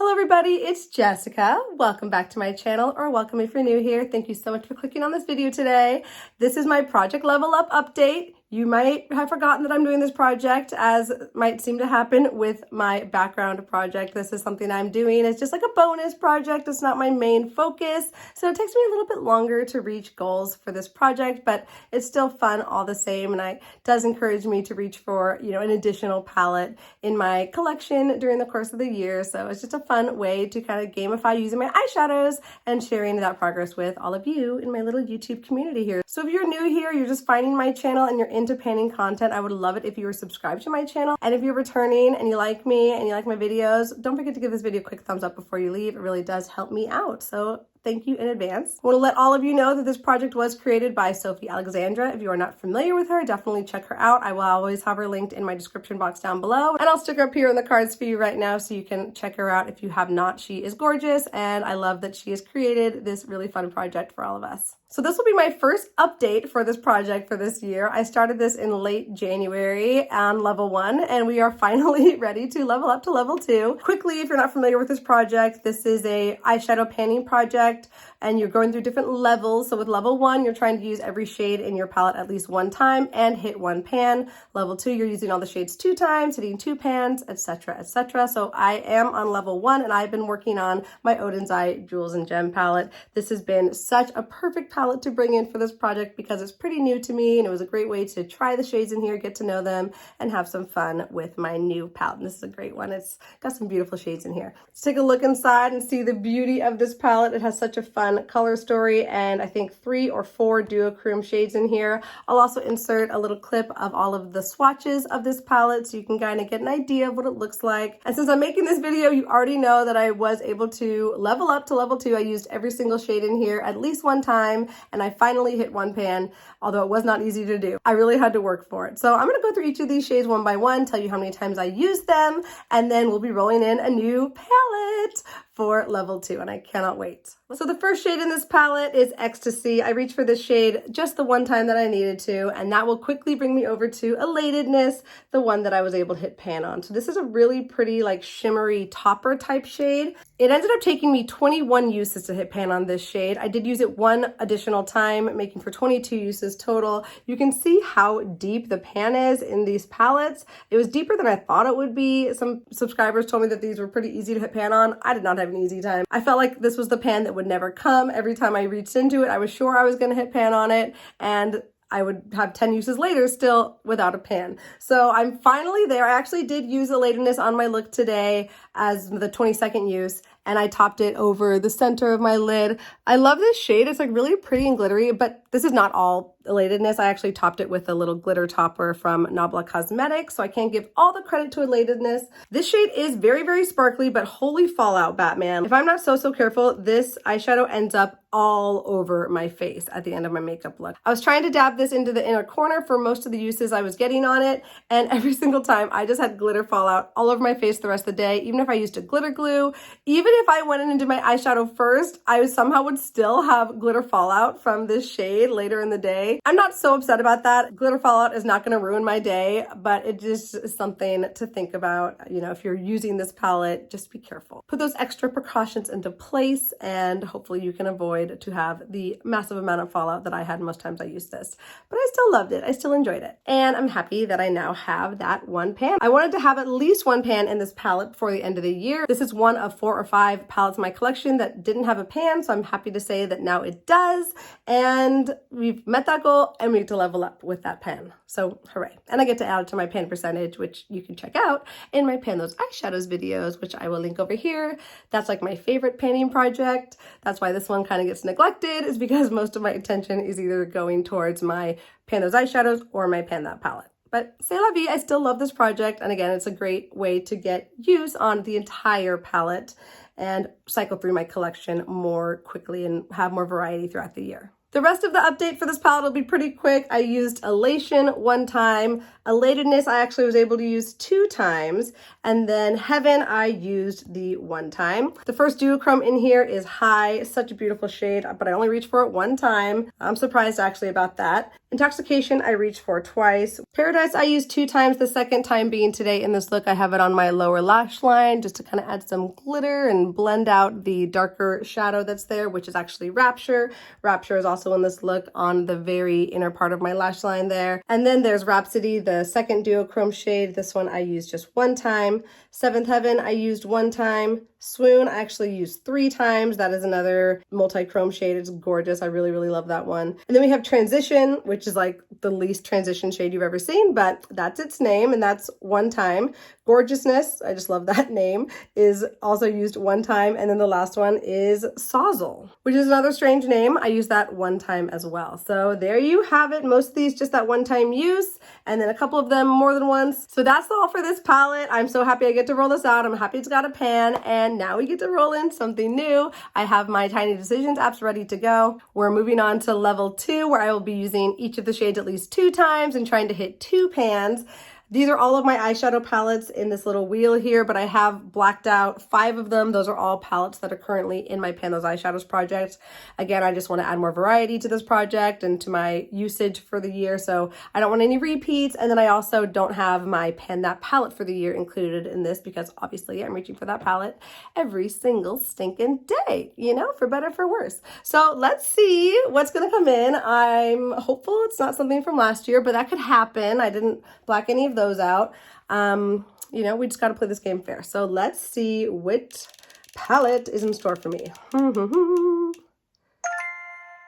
Hello everybody, it's Jessica. Welcome back to my channel, or welcome if you're new here. Thank you so much for clicking on this video today. This is my Project Level Up update. You might have forgotten that I'm doing this project, as might seem to happen with my background project. This is something I'm doing. It's just like a bonus project. It's not my main focus. So it takes me a little bit longer to reach goals for this project, but it's still fun all the same. And it does encourage me to reach for, an additional palette in my collection during the course of the year. So it's just a fun way to kind of gamify using my eyeshadows and sharing that progress with all of you in my little YouTube community here. So if you're new here, you're just finding my channel and you're into painting content, I would love it if you were subscribed to my channel. And if you're returning and you like me and you like my videos, don't forget to give this video a quick thumbs up before you leave. It really does help me out. So thank you in advance. I want to let all of you know that this project was created by Sophie Alexandra. If you are not familiar with her, definitely check her out. I will always have her linked in my description box down below. And I'll stick her up here in the cards for you right now so you can check her out if you have not. She is gorgeous, and I love that she has created this really fun project for all of us. So this will be my first update for this project for this year. I started this in late January on level 1, and we are finally ready to level up to level 2. Quickly, if you're not familiar with this project, this is a eyeshadow panning project, and you're going through different levels. So with level 1, you're trying to use every shade in your palette at least one time and hit one pan. Level 2, you're using all the shades 2 times, hitting 2 pans, etc., etc. So I am on level 1, and I've been working on my Odin's Eye Jewels and Gem palette. This has been such a perfect palette to bring in for this project because it's pretty new to me, and it was a great way to try the shades in here, get to know them, and have some fun with my new palette. And this is a great one. It's got some beautiful shades in here. Let's take a look inside and see the beauty of this palette. It has such a fun color story, and I think 3 or 4 duochrome shades in here. I'll also insert a little clip of all of the swatches of this palette so you can kind of get an idea of what it looks like. And since I'm making this video, you already know that I was able to level up to level 2. I used every single shade in here at least one time, and I finally hit one pan, although it was not easy to do. I really had to work for it. So I'm going to go through each of these shades one by one, tell you how many times I used them, and then we'll be rolling in a new palette for level 2, and I cannot wait. So the first shade in this palette is Ecstasy. I reached for this shade just the one time that I needed to, and that will quickly bring me over to Elatedness, the one that I was able to hit pan on. So this is a really pretty, like, shimmery topper type shade. It ended up taking me 21 uses to hit pan on this shade. I did use it one additional time, making for 22 uses total. You can see how deep the pan is in these palettes. It was deeper than I thought it would be. Some subscribers told me that these were pretty easy to hit pan on. I did not have an easy time. I felt like this was the pan that would never come. Every time I reached into it, I was sure I was going to hit pan on it, and I would have 10 uses later still without a pan. So I'm finally there. I actually did use Elatedness on my look today as the 22nd use, and I topped it over the center of my lid. I love this shade. It's like really pretty and glittery, but this is not all Elatedness. I actually topped it with a little glitter topper from Nabla Cosmetics, so I can't give all the credit to Elatedness. This shade is very, very sparkly, but holy fallout, Batman. If I'm not so careful, this eyeshadow ends up all over my face at the end of my makeup look. I was trying to dab this into the inner corner for most of the uses I was getting on it, and every single time I just had glitter fallout all over my face the rest of the day. Even if I used a glitter glue, even if I went in and did my eyeshadow first, I somehow would still have glitter fallout from this shade later in the day. I'm not so upset about that. Glitter fallout is not going to ruin my day, but it just is something to think about. If you're using this palette, just be careful. Put those extra precautions into place, and hopefully you can avoid to have the massive amount of fallout that I had most times I used this. But I still loved it. I still enjoyed it. And I'm happy that I now have that one pan. I wanted to have at least one pan in this palette before the end of the year. This is one of 4 or 5 palettes in my collection that didn't have a pan, so I'm happy to say that now it does. And we've met that goal, and we get to level up with that pan. So hooray. And I get to add it to my pan percentage, which you can check out in my Pan Those Eyeshadows videos, which I will link over here. That's like my favorite panning project. That's why this one kind of gets neglected, is because most of my attention is either going towards my Pan Those Eyeshadows or my Pan That palette. But c'est la vie, I still love this project. And again, it's a great way to get use on the entire palette and cycle through my collection more quickly and have more variety throughout the year. The rest of the update for this palette will be pretty quick. I used Elation one time. Elatedness I actually was able to use 2 times. And then Heaven I used the 1 time. The first duochrome in here is High, such a beautiful shade, but I only reached for it 1 time. I'm surprised actually about that. Intoxication I reached for twice. Paradise I used 2 times, the second time being today in this look. I have it on my lower lash line just to kind of add some glitter and blend out the darker shadow that's there, which is actually Rapture. Rapture is also in this look on the very inner part of my lash line there. And then there's Rhapsody, the second duochrome shade. This one I used just 1 time. Seventh Heaven I used 1 time. Swoon I actually used 3 times. That is another multi-chrome shade. It's gorgeous. I really, really love that one. And then we have Transition, which is like the least transition shade you've ever seen, but that's its name, and that's 1 time. Gorgeousness, I just love that name, is also used 1 time. And then the last one is Sawzle, which is another strange name. I used that 1 time as well. So there you have it. Most of these just that 1-time use, and then a couple of them more than once. So that's all for this palette. I'm so happy I get to roll this out. I'm happy it's got a pan, and now we get to roll in something new. I have my Tiny Decisions apps ready to go. We're moving on to level 2, where I will be using each of the shades at least 2 times and trying to hit 2 pans. These are all of my eyeshadow palettes in this little wheel here, but I have blacked out 5 of them. Those are all palettes that are currently in my Pan Those Eyeshadows project. Again, I just want to add more variety to this project and to my usage for the year, so I don't want any repeats. And then I also don't have my Pan That palette for the year included in this because obviously I'm reaching for that palette every single stinking day, you know, for better, for worse. So let's see what's going to come in. I'm hopeful it's not something from last year, but that could happen. I didn't black any of those out. You know, we just got to play this game fair. So let's see which palette is in store for me.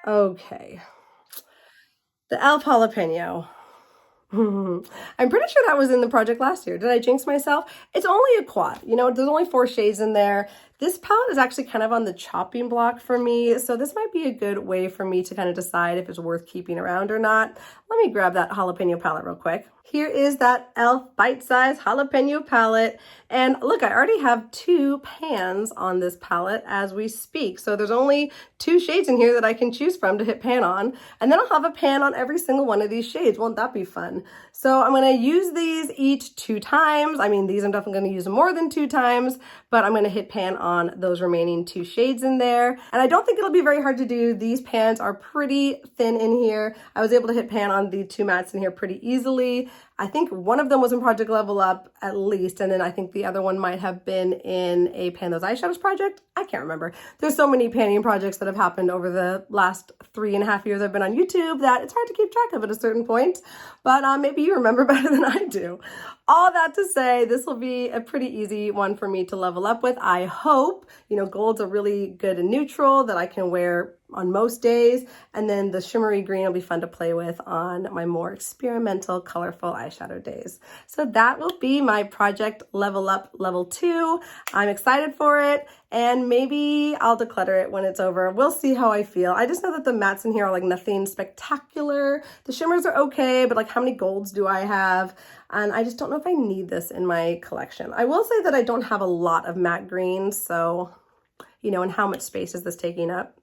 Okay. The e.l.f. Jalapeno. I'm pretty sure that was in the project last year. Did I jinx myself? It's only a quad. You know, there's only 4 shades in there. This palette is actually kind of on the chopping block for me, so this might be a good way for me to kind of decide if it's worth keeping around or not. Let me grab that jalapeno palette real quick. Here is that e.l.f. bite-size jalapeno palette, and look, I already have 2 pans on this palette as we speak, so there's only 2 shades in here that I can choose from to hit pan on, and then I'll have a pan on every single one of these shades. Won't that be fun? So I'm going to use these each 2 times. I mean, these I'm definitely going to use more than 2 times, but I'm going to hit pan on those remaining 2 shades in there. And I don't think it'll be very hard to do. These pans are pretty thin in here. I was able to hit pan on the 2 mattes in here pretty easily. I think one of them was in Project Level Up at least, and then I think the other one might have been in a Pan Those Eyeshadows project. I can't remember. There's so many panning projects that have happened over the last 3.5 years I've been on YouTube that it's hard to keep track of at a certain point, but maybe you remember better than I do. All that to say, this will be a pretty easy one for me to level up with. I hope, you know, gold's a really good and neutral that I can wear on most days, and then the shimmery green will be fun to play with on my more experimental, colorful eyeshadow days. So that will be my project Level Up Level 2. I'm excited for it, and maybe I'll declutter it when it's over. We'll see how I feel. I just know that the mattes in here are like nothing spectacular. The shimmers are okay, but like how many golds do I have? And I just don't know if I need this in my collection. I will say that I don't have a lot of matte greens, so, you know, and how much space is this taking up?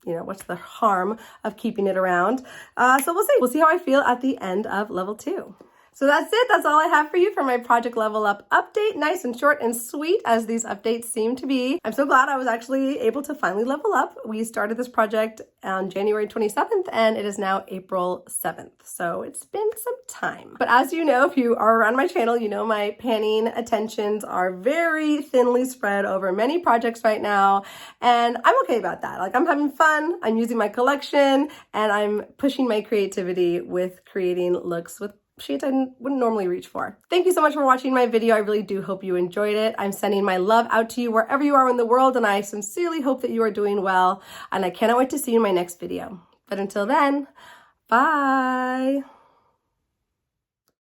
You know, what's the harm of keeping it around? So we'll see. We'll see how I feel at the end of level 2. So that's it. That's all I have for you for my Project Level Up update. Nice and short and sweet as these updates seem to be. I'm so glad I was actually able to finally level up. We started this project on January 27th and it is now April 7th. So it's been some time. But as you know, if you are around my channel, you know my panning attentions are very thinly spread over many projects right now. And I'm okay about that. Like, I'm having fun. I'm using my collection and I'm pushing my creativity with creating looks with shades I wouldn't normally reach for. Thank you so much for watching my video. I really do hope you enjoyed it. I'm sending my love out to you wherever you are in the world, and I sincerely hope that you are doing well, and I cannot wait to see you in my next video. But until then, bye!